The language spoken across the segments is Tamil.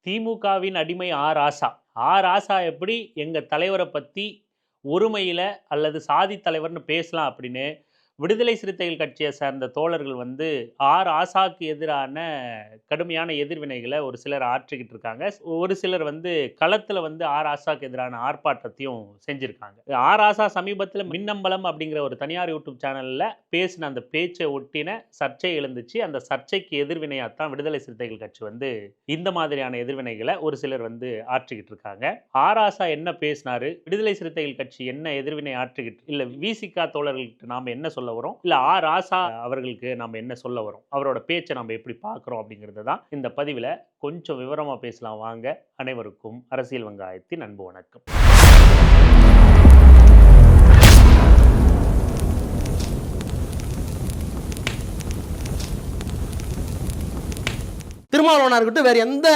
திமுகவின் அடிமை ஆ ராசா. ராசா எப்படி எங்க தலைவர பத்தி ஒருமையில அல்லது சாதி தலைவர்ன்னு பேசலாம் அப்படின்னு விடுதலை சிறுத்தைகள் கட்சியை சார்ந்த தோழர்கள் வந்து ராசாக்கு எதிரான கடுமையான எதிர்வினைகளை ஒரு சிலர் ஆற்றிக்கிட்டு இருக்காங்க. ஒரு சிலர் வந்து களத்துல வந்து ராசாக்கு எதிரான ஆர்ப்பாட்டத்தையும் செஞ்சிருக்காங்க. ராசா சமீபத்தில் மின்னம்பலம் அப்படிங்கிற ஒரு தனியார் யூடியூப் சேனல்ல பேசின அந்த பேச்சை ஒட்டின சர்ச்சை எழுந்துச்சு. அந்த சர்ச்சைக்கு எதிர்வினையாத்தான் விடுதலை சிறுத்தைகள் கட்சி வந்து இந்த மாதிரியான எதிர்வினைகளை ஒரு சிலர் வந்து ஆற்றிக்கிட்டு இருக்காங்க. ராசா என்ன பேசினாரு, விடுதலை சிறுத்தைகள் கட்சி என்ன எதிர்வினை ஆற்றிக்கிட்டு, இல்ல விசிகா தோழர்களுக்கு நாம என்ன சொல்ல வரோம், இல்ல ராசா அவர்களுக்கு நாம என்ன சொல்ல வரோம், அவரோட பேச்சை நம்ம எப்படி பார்க்குறோம் அப்படிங்கிறது தான் இந்த பதிவில் கொஞ்சம் விவரமா பேசலாம் வாங்க. அனைவருக்கும் அரசியல் வெங்காயத்தின் அன்பு வணக்கம். திருமாவளவனாக இருக்கட்டும், வேறு எந்த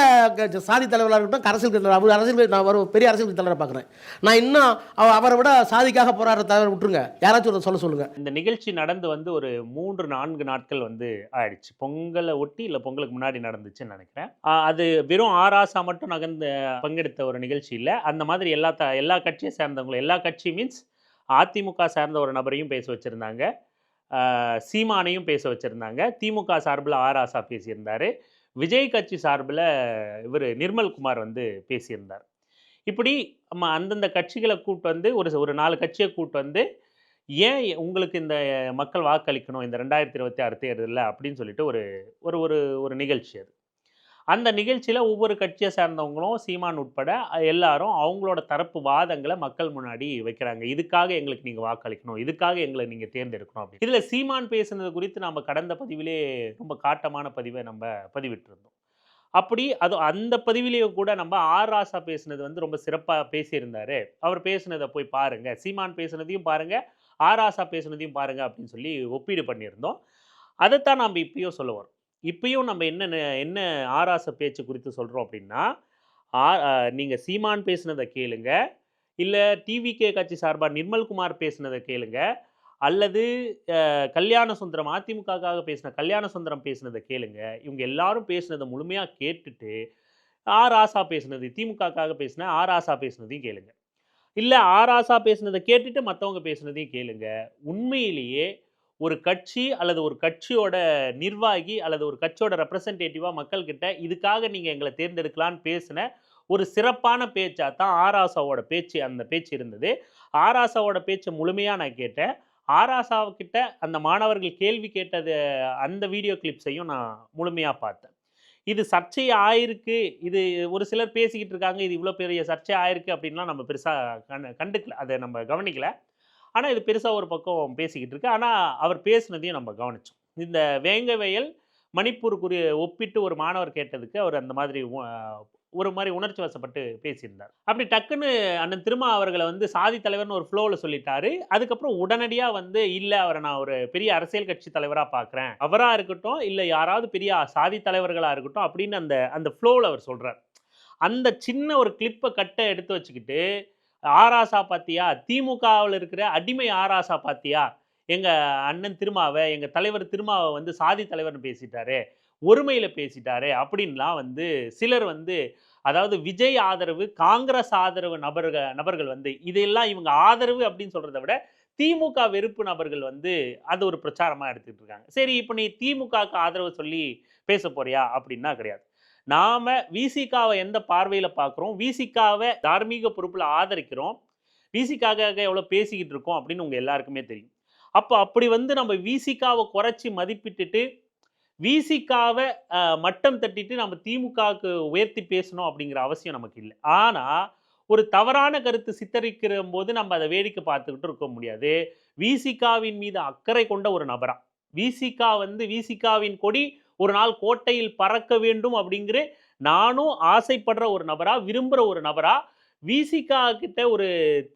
சாதி தலைவராக இருக்கட்டும், அரசியல் ஒரு பெரிய அரசியல் தலைவரை பார்க்குறேன். நான் இன்னும் அவரை விட சாதிக்காக போராடுற தலைவர் விட்டுருங்க, யாராச்சும் சொல்ல சொல்லுங்க. இந்த நிகழ்ச்சி நடந்து வந்து ஒரு 3-4 நாட்கள் வந்து ஆயிடுச்சு. பொங்கலை ஒட்டி இல்லை பொங்கலுக்கு முன்னாடி நடந்துச்சுன்னு நினைக்கிறேன். அது வெறும் ராசா மட்டும் பங்கெடுத்த ஒரு நிகழ்ச்சி இல்லை. அந்த மாதிரி எல்லா கட்சியை சேர்ந்தவங்களும், எல்லா கட்சி மீன்ஸ் அதிமுக சார்ந்த ஒரு நபரையும் பேச வச்சுருந்தாங்க, சீமானையும் பேச வச்சுருந்தாங்க, திமுக சார்பில் ராசா பேசியிருந்தார், விஜய் கட்சி சார்பில் இவர் நிர்மல்குமார் வந்து பேசியிருந்தார். இப்படி நம்ம அந்தந்த கட்சிகளை கூப்பிட்டு வந்து ஒரு 4 கட்சியை கூப்பிட்டு வந்து ஏன் உங்களுக்கு இந்த மக்கள் வாக்களிக்கணும் இந்த 2026 தேர்தலில் அப்படின்னு சொல்லிட்டு ஒரு ஒரு ஒரு நிகழ்ச்சி அது. அந்த நிகழ்ச்சியில் ஒவ்வொரு கட்சியை சேர்ந்தவங்களும் சீமான் உட்பட எல்லாரும் அவங்களோட தரப்பு வாதங்களை மக்கள் முன்னாடி வைக்கிறாங்க. இதுக்காக எங்களுக்கு நீங்கள் வாக்களிக்கணும், இதுக்காக எங்களை நீங்கள் தேர்ந்தெடுக்கணும் அப்படின்னு. இதில் சீமான் பேசுனது குறித்து நம்ம கடந்த பதிவிலே ரொம்ப காட்டமான பதிவை நம்ம பதிவிட்டிருந்தோம். அப்படி அந்த பதிவிலேயே கூட நம்ம ராசா பேசுனது வந்து ரொம்ப சிறப்பாக பேசியிருந்தாரு. அவர் பேசுனதை போய் பாருங்க, சீமான் பேசுனதையும் பாருங்க, ராசா பேசுனதையும் பாருங்க அப்படின்னு சொல்லி ஒப்பீடு பண்ணியிருந்தோம். அதைத்தான் நம்ம இப்பயும் சொல்ல வரோம். இப்பயும் நம்ம என்ன ராசா பேச்சு குறித்து சொல்கிறோம் அப்படின்னா, நீங்கள் சீமான் பேசுனதை கேளுங்க, இல்லை டிவிகே கட்சி சார்பாக நிர்மல்குமார் பேசுனதை கேளுங்க, அல்லது கல்யாண சுந்தரம் அதிமுகவுக்காக பேசின கல்யாண சுந்தரம் பேசுனதை கேளுங்க. இவங்க எல்லாரும் பேசுனதை முழுமையாக கேட்டுட்டு ராசா பேசுனது, திமுகவுக்காக பேசின ராசா பேசுனதையும் கேளுங்க. இல்லை ராசா பேசுனதை கேட்டுட்டு மற்றவங்க பேசுனதையும் கேளுங்க. உண்மையிலேயே ஒரு கட்சி அல்லது ஒரு கட்சியோட நிர்வாகி அல்லது ஒரு கட்சியோட ரெப்ரசன்டேட்டிவாக மக்கள்கிட்ட இதுக்காக நீங்கள் எங்களை தேர்ந்தெடுக்கலான்னு பேசின ஒரு சிறப்பான பேச்சாக தான் ராசாவோட பேச்சு, அந்த பேச்சு இருந்தது. ராசாவோட பேச்சை முழுமையாக நான் கேட்டேன். ராசாவுக்கிட்ட அந்த மாணவர்கள் கேள்வி கேட்டது, அந்த வீடியோ கிளிப்ஸையும் நான் முழுமையாக பார்த்தேன். இது சர்ச்சை ஆயிருக்கு, இது ஒரு சிலர் பேசிக்கிட்டு இருக்காங்க, இது இவ்வளோ பெரிய சர்ச்சை ஆயிருக்கு அப்படின்லாம் நம்ம பெருசாக கண்டுக்கல, அதை நம்ம கவனிக்கல. ஆனால் இது பெருசாக ஒரு பக்கம் பேசிக்கிட்டு இருக்கு. ஆனால் அவர் பேசுனதையும் நம்ம கவனித்தோம். இந்த வேங்கவயல் மணிப்பூருக்குரிய ஒப்பிட்டு ஒரு மாணவர் கேட்டதுக்கு அவர் அந்த மாதிரி ஒரு மாதிரி உணர்ச்சி வசப்பட்டு பேசியிருந்தார். அப்படி டக்குன்னு அண்ணன் திருமா அவர்களை வந்து சாதி தலைவர்னு ஒரு ஃப்ளோவில் சொல்லிட்டாரு. அதுக்கப்புறம் உடனடியாக வந்து இல்லை, அவரை நான் ஒரு பெரிய அரசியல் கட்சி தலைவராக பார்க்குறேன், அவராக இருக்கட்டும் இல்லை யாராவது பெரிய சாதி தலைவர்களாக இருக்கட்டும் அப்படின்னு அந்த ஃப்ளோவில் அவர் சொல்கிறார். அந்த சின்ன ஒரு கிளிப்பை எடுத்து வச்சுக்கிட்டு, ராசா பாத்தியா, திமுகவில் இருக்கிற அடிமை ராசா பாத்தியா, எங்க அண்ணன் திருமாவை, எங்க தலைவர் திருமாவை வந்து சாதி தலைவர்னு பேசிட்டாரு, ஒருமையில பேசிட்டாரு அப்படின்லாம் வந்து சிலர் வந்து, அதாவது விஜய் ஆதரவு, காங்கிரஸ் ஆதரவு நபர்கள் வந்து இதையெல்லாம் இவங்க ஆதரவு அப்படின்னு சொல்றதை விட திமுக வெறுப்பு நபர்கள் வந்து அது ஒரு பிரச்சாரமா எடுத்துக்கிட்டு இருக்காங்க. சரி, இப்போ நீ திமுகவுக்கு ஆதரவு சொல்லி பேச போறியா அப்படின்னா கிடையாது. நாம விசிகாவை எந்த பார்வையில் பார்க்குறோம், விசிகாவை தார்மீக பொறுப்பில் ஆதரிக்கிறோம், விசிகாக எவ்வளோ பேசிக்கிட்டு இருக்கோம் அப்படின்னு உங்கள் எல்லாருக்குமே தெரியும். அப்படி வந்து நம்ம விசிகாவை குறைச்சி மதிப்பிட்டுட்டு விசிகாவை மட்டம் தட்டிட்டு நம்ம திமுகவுக்கு உயர்த்தி பேசணும் அப்படிங்கிற அவசியம் நமக்கு இல்லை. ஆனால் ஒரு தவறான கருத்து சித்தரிக்கிற போது நம்ம அதை வேடிக்கை பார்த்துக்கிட்டு இருக்க முடியாது. விசிகாவின் மீது அக்கறை கொண்ட ஒரு நபரா, விசிகா வந்து விசிகாவின் கொடி ஒரு நாள் கோட்டையில் பறக்க வேண்டும் அப்படிங்கிற நானும் ஆசைப்படுற ஒரு நபரா, விரும்புகிற ஒரு நபரா, விசிகா கிட்ட ஒரு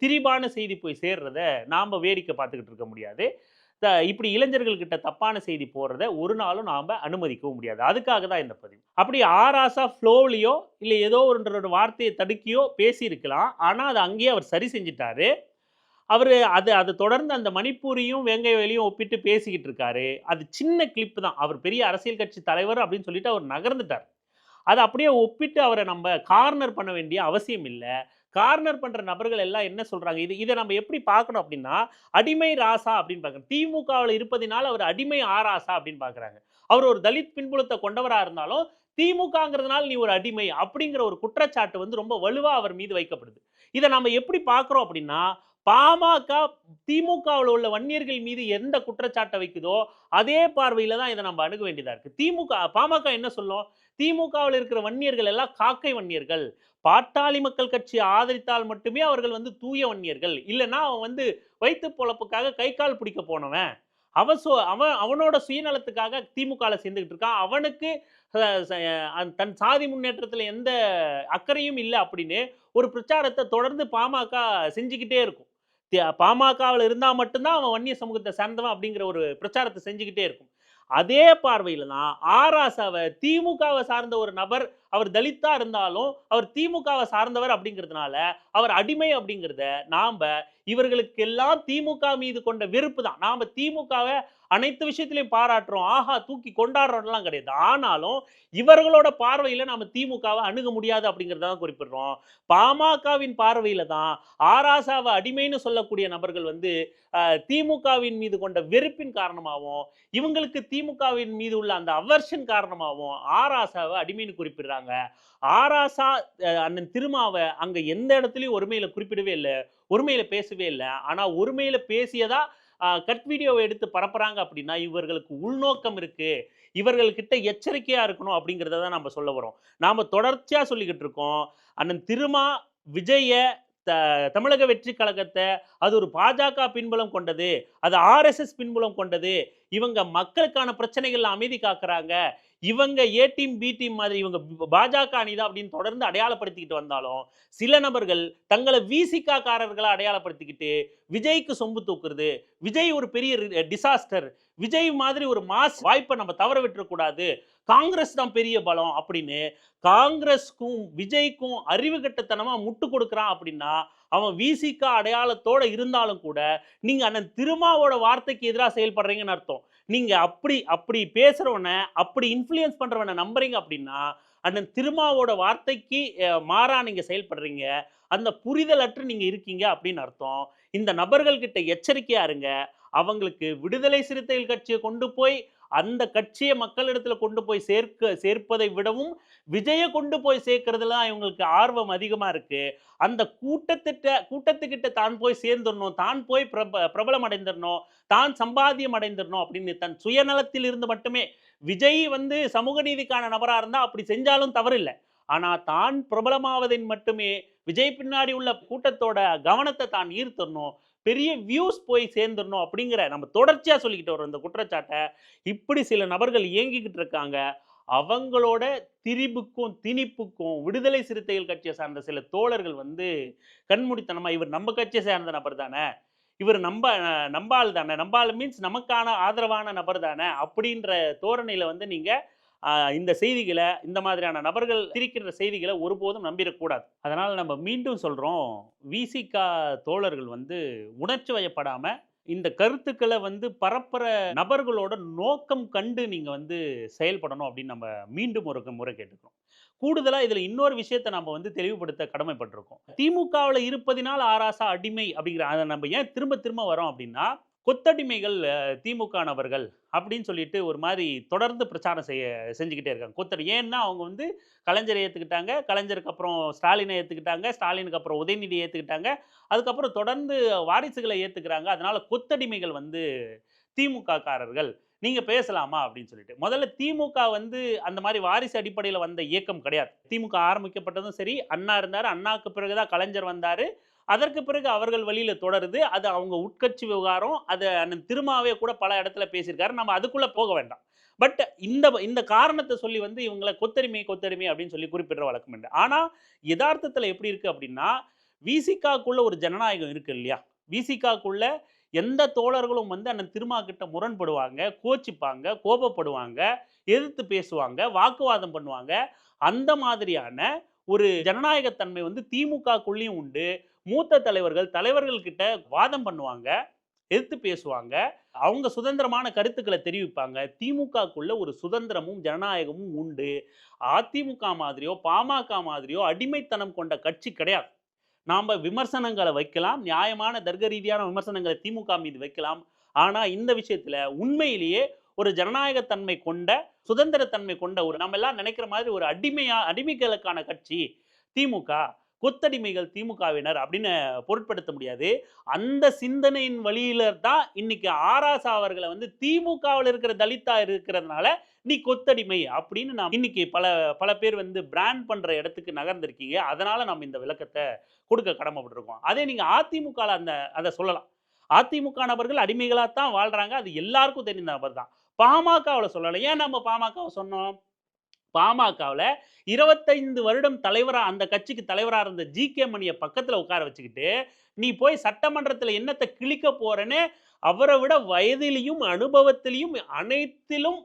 திரிபான செய்தி போய் சேர்றத நாம் வேடிக்கை பார்த்துக்கிட்டு இருக்க முடியாது. இப்படி இளைஞர்கள்கிட்ட தப்பான செய்தி போடுறத ஒரு நாளும் நாம் அனுமதிக்கவும் முடியாது. அதுக்காக தான் இந்த பதிவு. அப்படி ராசா ஃப்ளோவிலையோ இல்லை ஏதோ ஒரு வார்த்தையை தடுக்கியோ பேசியிருக்கலாம். ஆனால் அதை அங்கேயே அவர் சரி செஞ்சிட்டாரு. அவர் அது தொடர்ந்து அந்த மணிப்பூரையும் வேங்கைவேலையும் ஒப்பிட்டு பேசிக்கிட்டு இருக்காரு. அது சின்ன கிளிப்பு தான். அவர் பெரிய அரசியல் கட்சி தலைவர் அப்படின்னு சொல்லிட்டு அவர் நகர்ந்துட்டார். அதை அப்படியே ஒப்பிட்டு அவரை நம்ம கார்னர் பண்ண வேண்டிய அவசியம் இல்லை. கார்னர் பண்ற நபர்கள் எல்லாம் என்ன சொல்றாங்க, இதை நம்ம எப்படி பார்க்கணும் அப்படின்னா, அடிமை ராசா அப்படின்னு பார்க்கணும். திமுகவில் இருப்பதினால் அவர் அடிமை ஆராசா அப்படின்னு பார்க்குறாங்க. அவர் ஒரு தலித் பின்புலத்தை கொண்டவரா இருந்தாலும் திமுகங்கிறதுனால நீ ஒரு அடிமை அப்படிங்கிற ஒரு குற்றச்சாட்டு வந்து ரொம்ப வலுவா அவர் மீது வைக்கப்படுது. இதை நம்ம எப்படி பார்க்கிறோம் அப்படின்னா, பாமக திமுகவில் உள்ள வன்னியர்கள் மீது எந்த குற்றச்சாட்டை வைக்குதோ அதே பார்வையில தான் இதை நம்ம அணுக வேண்டியதா இருக்கு. பாமக என்ன சொல்லும், திமுகவில் இருக்கிற வன்னியர்கள் எல்லாம் காக்கை வன்னியர்கள், பாட்டாளி மக்கள் கட்சி ஆதரித்தால் மட்டுமே அவர்கள் வந்து தூய வன்னியர்கள், இல்லைன்னா அவன் வந்து வயிற்று பொழப்புக்காக கை கால் பிடிக்க போனவன், அவனோட சுயநலத்துக்காக திமுகவில் சேர்ந்துகிட்டு இருக்கான், அவனுக்கு தன் சாதி முன்னேற்றத்தில் எந்த அக்கறையும் இல்லை அப்படின்னு ஒரு பிரச்சாரத்தை தொடர்ந்து பாமக செஞ்சுக்கிட்டே இருக்கும். பாமகவில் இருந்தால் மட்டும்தான் அவன் வன்னிய சமூகத்தை சேர்ந்தவன் அப்படிங்கிற ஒரு பிரச்சாரத்தை செஞ்சுக்கிட்டே இருக்கும். அதே பார்வையில் தான் ஆராசாவை திமுகவை சார்ந்த ஒரு நபர், அவர் தலித்தா இருந்தாலும் அவர் திமுகவை சார்ந்தவர் அப்படிங்கிறதுனால அவர் அடிமை அப்படிங்கிறத இவர்களுக்கெல்லாம் திமுக மீது கொண்ட வெறுப்பு தான். நாம திமுகவை அனைத்து விஷயத்திலையும் பாராட்டுறோம், ஆஹா தூக்கி கொண்டாடுறோம்லாம் கிடையாது. ஆனாலும் இவர்களோட பார்வையில நாம திமுகவை அணுக முடியாது அப்படிங்கிறத தான் குறிப்பிடுறோம். பாமகவின் பார்வையில தான் ஆராசாவை அடிமைன்னு சொல்லக்கூடிய நபர்கள் வந்து திமுகவின் மீது கொண்ட வெறுப்பின் காரணமாகவும், இவங்களுக்கு திமுகவின் மீது உள்ள அந்த அவர்ஷன் காரணமாகவும் ஆராசாவை அடிமைன்னு குறிப்பிடுறாங்க. ஆராசா அண்ணன் திருமாவை அங்க எந்த இடத்துலயும் ஒருமையில குறிப்பிடவே இல்லை, ஒருமையில பேசவே இல்லை. ஆனா ஒருமையில பேசியதா கட் வீடியோவை எடுத்து பரப்புறாங்க அப்படின்னா இவர்களுக்கு உள்நோக்கம் இருக்கு, இவர்கள்கிட்ட எச்சரிக்கையா இருக்கணும் அப்படிங்கிறத தான் நம்ம சொல்ல வரோம். நாம தொடர்ச்சியா சொல்லிக்கிட்டு இருக்கோம், அண்ணன் திருமா விஜய தமிழக வெற்றி கழகத்தை அது ஒரு பாஜக பின்புலம் கொண்டது, அது ஆர்எஸ்எஸ் பின்புலம் கொண்டது, இவங்க மக்களுக்கான பிரச்சனைகள் அமைதி காக்குறாங்க, இவங்க ஏ டீம் பி டீம் மாதிரி இவங்க பாஜக அணிதான் அப்படின்னு தொடர்ந்து அடையாளப்படுத்திக்கிட்டு வந்தாலும் சில நபர்கள் தங்களை விசிகா காரர்களை அடையாளப்படுத்திக்கிட்டு விஜய்க்கு சொம்பு தூக்குறது, விஜய் ஒரு பெரிய டிசாஸ்டர், விஜய் மாதிரி ஒரு மாஸ் வாய்ப்பை நம்ம தவற விட்டுறக்கூடாது, காங்கிரஸ் தான் பெரிய பலம் அப்படின்னு காங்கிரஸ்க்கும் விஜய்க்கும் அறிவு கட்டத்தனமா முட்டு கொடுக்குறான் அப்படின்னா அவன் விசிகா அடையாளத்தோட இருந்தாலும் கூட நீங்க அண்ணன் திருமாவோட வார்த்தைக்கு எதிராக செயல்படுறீங்கன்னு அர்த்தம். நீங்க அப்படி பேசுறவன, அப்படி இன்ஃப்ளூயன்ஸ் பண்றவனை நம்புறீங்க அப்படின்னா அண்ணன் திருமாவோட வார்த்தைக்கு மாறா நீங்க செயல்படுறீங்க, அந்த புரிதலற்று நீங்க இருக்கீங்க அப்படின்னு அர்த்தம். இந்த நபர்கள் கிட்ட எச்சரிக்கையா இருங்க. அவங்களுக்கு விடுதலை சிறுத்தைகள் கட்சியை கொண்டு போய் அந்த கட்சியை மக்களிடத்துல கொண்டு போய் சேர்ப்பதை விடவும் விஜயை கொண்டு போய் சேர்க்கறதுல தான் இவங்களுக்கு ஆர்வம் அதிகமா இருக்கு. அந்த கூட்டத்துக்கிட்ட தான் போய் சேர்ந்துடணும், தான் போய் பிரபலம் அடைந்துடணும், தான் சம்பாத்தியம் அடைந்துடணும் அப்படின்னு தன் சுயநலத்தில் இருந்து மட்டுமே விஜய் வந்து சமூக நீதிக்கான நபரா இருந்தா அப்படி செஞ்சாலும் தவறில்லை. ஆனா தான் பிரபலமாவதின் மட்டுமே விஜய் பின்னாடி உள்ள கூட்டத்தோட கவனத்தை தான் ஈர்த்தரணும், பெரிய வியூஸ் போய் சேர்ந்துடணும் அப்படிங்கிற நம்ம தொடர்ச்சியா சொல்லிக்கிட்டு வரோம் இந்த குற்றச்சாட்டை. இப்படி சில நபர்கள் இயங்கிக்கிட்டு இருக்காங்க. அவங்களோட திரிபுக்கும் திணிப்புக்கும் விடுதலை சிறுத்தைகள் கட்சியை சார்ந்த சில தோழர்கள் வந்து கண்மூடித்தனமா இவர் நம்ம கட்சியை சேர்ந்த நபர் தானே, இவர் நம்பாள் தானே, நம்பாள் மீன்ஸ் நமக்கான ஆதரவான நபர் தானே அப்படின்ற தோரணையில வந்து நீங்க இந்த செய்திகளை, இந்த மாதிரியான நபர்கள் திரிக்கின்ற செய்திகளை ஒருபோதும் நம்பிடக்கூடாது. அதனால நம்ம மீண்டும் சொல்றோம், விசிகா தோழர்கள் வந்து உணர்ச்சி வயப்படாம இந்த கருத்துக்களை வந்து பரப்புற நபர்களோட நோக்கம் கண்டு நீங்க வந்து செயல்படணும் அப்படின்னு நம்ம மீண்டும் ஒரு முறை கேட்டுக்கிறோம். கூடுதலா இதுல இன்னொரு விஷயத்தை நம்ம வந்து தெளிவுபடுத்த கடமைப்பட்டிருக்கோம். திமுகவில் இருப்பதினால் ஆராசா அடிமை அப்படிங்கிற அதை நம்ம ஏன் திரும்ப திரும்ப வரோம் அப்படின்னா, கொத்தடிமைகள் திமுக நபர்கள் அப்படின்னு சொல்லிட்டு ஒரு மாதிரி தொடர்ந்து பிரச்சாரம் செஞ்சுக்கிட்டே இருக்காங்க. ஏன்னா அவங்க வந்து கலைஞரை ஏற்றுக்கிட்டாங்க, கலைஞருக்கு அப்புறம் ஸ்டாலினை ஏற்றுக்கிட்டாங்க, ஸ்டாலினுக்கு அப்புறம் உதயநிதியை ஏற்றுக்கிட்டாங்க, அதுக்கப்புறம் தொடர்ந்து வாரிசுகளை ஏற்றுக்கிறாங்க. அதனால கொத்தடிமைகள் வந்து திமுக காரர்கள், நீங்க பேசலாமா அப்படின்னு சொல்லிட்டு. முதல்ல திமுக வந்து அந்த மாதிரி வாரிசு அடிப்படையில் வந்த இயக்கம் கிடையாது. திமுக ஆரம்பிக்கப்பட்டதும் சரி, அண்ணா இருந்தாரு, அண்ணாக்கு பிறகுதான் கலைஞர் வந்தாரு, அதற்கு பிறகு அவர்கள் வழியில தொடருது. அது அவங்க உட்கட்சி விவகாரம். அது அண்ணன் திருமாவே கூட பல இடத்துல பேசியிருக்காரு. நம்ம அதுக்குள்ள போக வேண்டாம். பட் இந்த காரணத்தை சொல்லி வந்து இவங்களை கொத்தடிமை அப்படின்னு சொல்லி குறிப்பிடுற வழக்கம் உண்டு. ஆனா யதார்த்தத்துல எப்படி இருக்கு அப்படின்னா, விசிகாக்குள்ள ஒரு ஜனநாயகம் இருக்கு இல்லையா? விசிகாக்குள்ள எந்த தோழர்களும் வந்து அண்ணன் திருமா கிட்ட முரண்படுவாங்க, கோச்சிப்பாங்க, கோபப்படுவாங்க, எதிர்த்து பேசுவாங்க, வாக்குவாதம் பண்ணுவாங்க. அந்த மாதிரியான ஒரு ஜனநாயகத்தன்மை வந்து திமுகக்குள்ளேயும் உண்டு. மூத்த தலைவர்கள் கிட்ட வாதம் பண்ணுவாங்க. எதிர்த்து பேசுவாங்க. அவங்க சுதந்திரமான கருத்துக்கள தெரிவிப்பாங்க. திமுகக்குள்ள ஒரு சுதந்திரமும், ஜனநாயகமும் உண்டு. அதிமுக மாதிரியோ, பாமக மாதிரியோ அடிமைத்தனம் கொண்ட கட்சி கிடையாது. நாம விமர்சனங்கள வைக்கலாம். நியாயமான தர்க்க ரீதியான விமர்சனங்கள திமுக மீது வைக்கலாம். ஆனா, இந்த விஷயத்துல உண்மையிலேயே ஒரு ஜனநாயக தன்மை கொண்ட, சுதந்திர தன்மை கொண்ட ஒரு நம்ம எல்லாம் நினைக்கிற மாதிரி ஒரு அடிமைகளுக்கான கட்சி திமுக. கொத்தடிமைகள் திமுகவினர் அப்படின்னு பொருட்படுத்த முடியாது. அந்த சிந்தனையின் வழியில தான் இன்னைக்கு ஆராசா அவர்கள வந்து திமுகவுல இருக்கிற தலித்தா இருக்கிறதுனால, நீ கொத்தடிமை அப்படின்னு இன்னைக்கு பல பல பேர் வந்து பிராண்ட் பண்ற இடத்துக்கு நகர்ந்திருக்கீங்க. அதனால நம்ம இந்த விளக்கத்த கொடுக்க கடமைப்பட்டிருக்கோம். அதே நீங்க அதிமுகல அத சொல்லலாம். அதிமுக நபர்கள் அடிமைகளா தான் வாழ்றாங்க. அது எல்லாருக்கும் தெரிந்த நபர் தான். பாமகவுல சொல்லல. ஏன் நம்ம பாமகவ சொன்னோம்? பாமகவுல 25 வருடம் தலைவரா அந்த கட்சிக்கு தலைவரா இருந்த ஜி.கே. மணிய பக்கத்துல உட்கார வச்சுக்கிட்டு, நீ போய் சட்டமன்றத்துல என்னத்த கிழிக்க போறன்னு, அவர விட வயதிலும், அனுபவத்திலும் அனைத்திலும்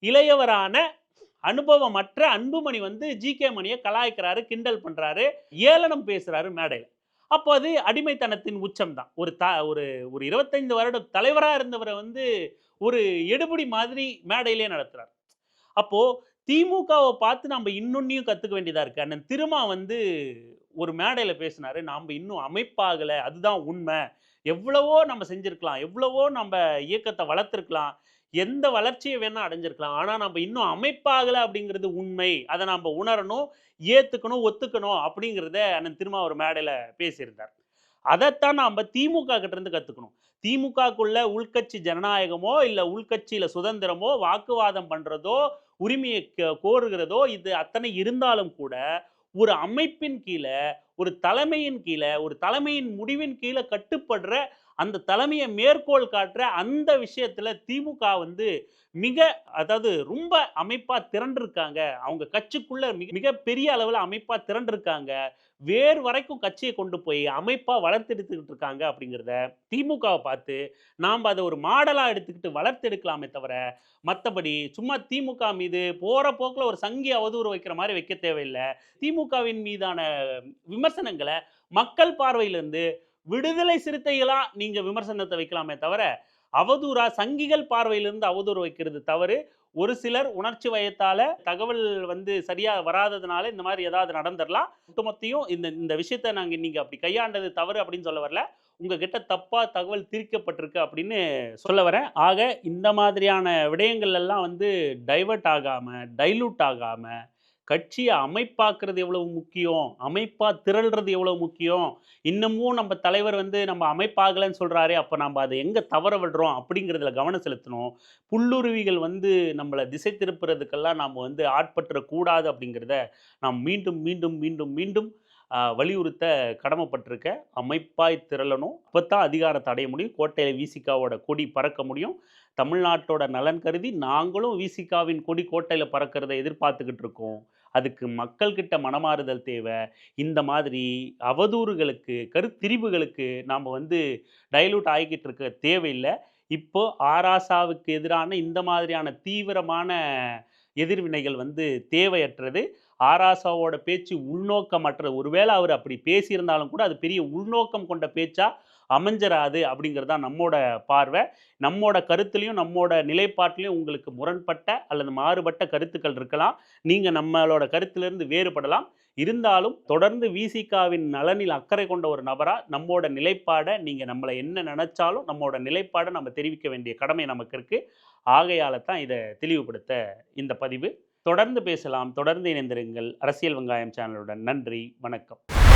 இளையவரான அனுபவமற்ற அன்புமணி வந்து ஜி.கே. மணிய கலாய்க்கிறாரு, கிண்டல் பண்றாரு, ஏளனம் பேசுறாரு மேடையில. அப்போ அது அடிமைத்தனத்தின் உச்சம் தான். ஒரு ஒரு 25 வருடம் தலைவரா இருந்தவர வந்து ஒரு எடுபிடி மாதிரி மேடையிலே நடத்துறார். அப்போ திமுகவ பார்த்து நம்ம இன்னொன்னையும் கத்துக்க வேண்டியதா இருக்கு. அண்ணன் திருமா வந்து ஒரு மேடையில பேசினாரு. நாம இன்னும் அமைப்பாகல. அதுதான் உண்மை. எவ்வளவோ நம்ம செஞ்சிருக்கலாம். எவ்வளவோ நம்ம இயக்கத்த வளர்த்திருக்கலாம். எந்த வளர்ச்சிய வேணா அடைஞ்சிருக்கலாம். ஆனா நம்ம இன்னும் அமைப்பாகல அப்படிங்கிறது உண்மை. அத நாம உணரணும், ஏத்துக்கணும், ஒத்துக்கணும் அப்படிங்கிறத அண்ணன் திருமா ஒரு மேடையில பேசியிருந்தார். அதத்தான் நாம திமுக கிட்ட இருந்து கத்துக்கணும். திமுகக்குள்ள உள்கட்சி ஜனநாயகமோ, இல்ல உள்கட்சியில சுதந்திரமோ, வாக்குவாதம் பண்றதோ, உரிமைய கோருகிறதோ இது அத்தனை இருந்தாலும் கூட, ஒரு அமைப்பின் கீழ, ஒரு தலைமையின் கீழ, ஒரு தலைமையின் முடிவின் கீழ கட்டுப்படுற, அந்த தலைமைய மேற்கோள் காட்டுற அந்த விஷயத்துல திமுக வந்து மிக அதாவது ரொம்ப அமைப்பா திரண்டிருக்காங்க. அவங்க கட்சிக்குள்ள மிகப்பெரிய அளவுல அமைப்பா திரண்டிருக்காங்க. வேர் வரைக்கும் கட்சிய கொண்டு போய் அமைப்பா வளர்த்தெடுத்துக்கிட்டு இருக்காங்க அப்படிங்கிறத திமுகவ பார்த்து நாம அத ஒரு மாடலா எடுத்துக்கிட்டு வளர்த்தெடுக்கலாமே தவிர, மத்தபடி சும்மா திமுக மீது போற போக்குல ஒரு சங்கி அவதூறு வைக்கிற மாரி வைக்க தேவையில்ல. திமுகவின் மீதான விமர்சனங்கள மக்கள் பார்வையிலிருந்து விடுதலை சிறுத்தைகளா நீங்க விமர்சனத்த வைக்கலாமே தவிர, அவதூறா சங்கிகள் பார்வையிலிருந்து அவதூறு வைக்கிறது தவறு. ஒரு சிலர் உணர்ச்சி வயத்தால தகவல் வந்து சரியா வராததுனால இந்த மாரி ஏதாவது நடந்துரலாம். ஒட்டுமொத்தையும் இந்த இந்த விஷயத்த நாங்க இன்னைக்கு அப்படி கையாண்டது தவறு அப்படின்னு சொல்ல வரல. உங்ககிட்ட தப்பா தகவல் திரிக்கப்பட்டிருக்கு அப்படின்னு சொல்ல வரேன். ஆக இந்த மாதிரியான விடயங்கள் எல்லாம் வந்து டைவர்ட் ஆகாம, டைல்யூட் ஆகாம கட்சிய அமைப்பாக்குறது எவ்வளவு முக்கியம்? அமைப்பா திரள்றது எவ்வளவு முக்கியம்? இன்னமும் நம்ம தலைவர் வந்து நம்ம அமைப்பாகலன்னு சொல்றாரே, அப்ப நம்ப அத எங்க தவற விடுறோம்? அப்படிங்கிறதுல கவனம் செலுத்தணும். புல்லுருவிகள் வந்து நம்மள திசை திருப்புறதுக்கெல்லாம் நாம வந்து ஆட்பற்றக்கூடாது அப்படிங்கிறத நான் மீண்டும், மீண்டும், மீண்டும், மீண்டும் வலியுறுத்த கடமைப்பட்டிருக்கேன். அமைப்பாய் திரளணும். அப்பத்தான் அதிகாரத்த அடைய முடியும். கோட்டையில விசிகாவோட கொடி பறக்க முடியும். தமிழ்நாட்டோட நலன் கருதி நாங்களும் விசிகாவின் கொடி கோட்டையில பறக்கிறத எதிர்பார்த்துக்கிட்டு இருக்கோம். அதுக்கு மக்கள்கிட்ட மனமாறுதல் தேவை. இந்த மாதிரி அவதூறுகளுக்கு, கருத்திரிவுகளுக்கு நாம வந்து டைல்யூட் ஆகிக்கிட்டு இருக்க தேவையில்ல. இப்போ ஆராசாவுக்கு எதிரான இந்த மாதிரியான தீவிரமான எதிர்வினைகள் வந்து தேவையற்றது. ஆராசாவோட பேச்சு உள்நோக்கமற்றது. ஒருவேளை அவர் அப்படி பேசியிருந்தாலும் கூட அது பெரிய உள்நோக்கம் கொண்ட பேச்சா அமைஞ்சராது அப்படிங்கிறது தான் நம்மோட பார்வை. நம்மோட கருத்துலயும், நம்மோட நிலைப்பாட்டிலயும் உங்களுக்கு முரண்பட்ட அல்லது மாறுபட்ட கருத்துக்கள் இருக்கலாம். நீங்க நம்மளோட கருத்திலிருந்து வேறுபடலாம். இருந்தாலும் தொடர்ந்து விசிகாவின் நலனில் அக்கறை கொண்ட ஒரு நபரா நம்மோட நிலைப்பாட நீங்க நம்மள என்ன நெனச்சாலும் நம்மோட நிலைப்பாட நம்ம தெரிவிக்க வேண்டிய கடமை நமக்கு இருக்கு. ஆகையால தான் இத தெளிவுபடுத்த இந்த பதிவு. தொடர்ந்து பேசலாம். தொடர்ந்து இணைந்திருங்கள். அரசியல் வெங்காயம் சேனலுடன். நன்றி. வணக்கம்.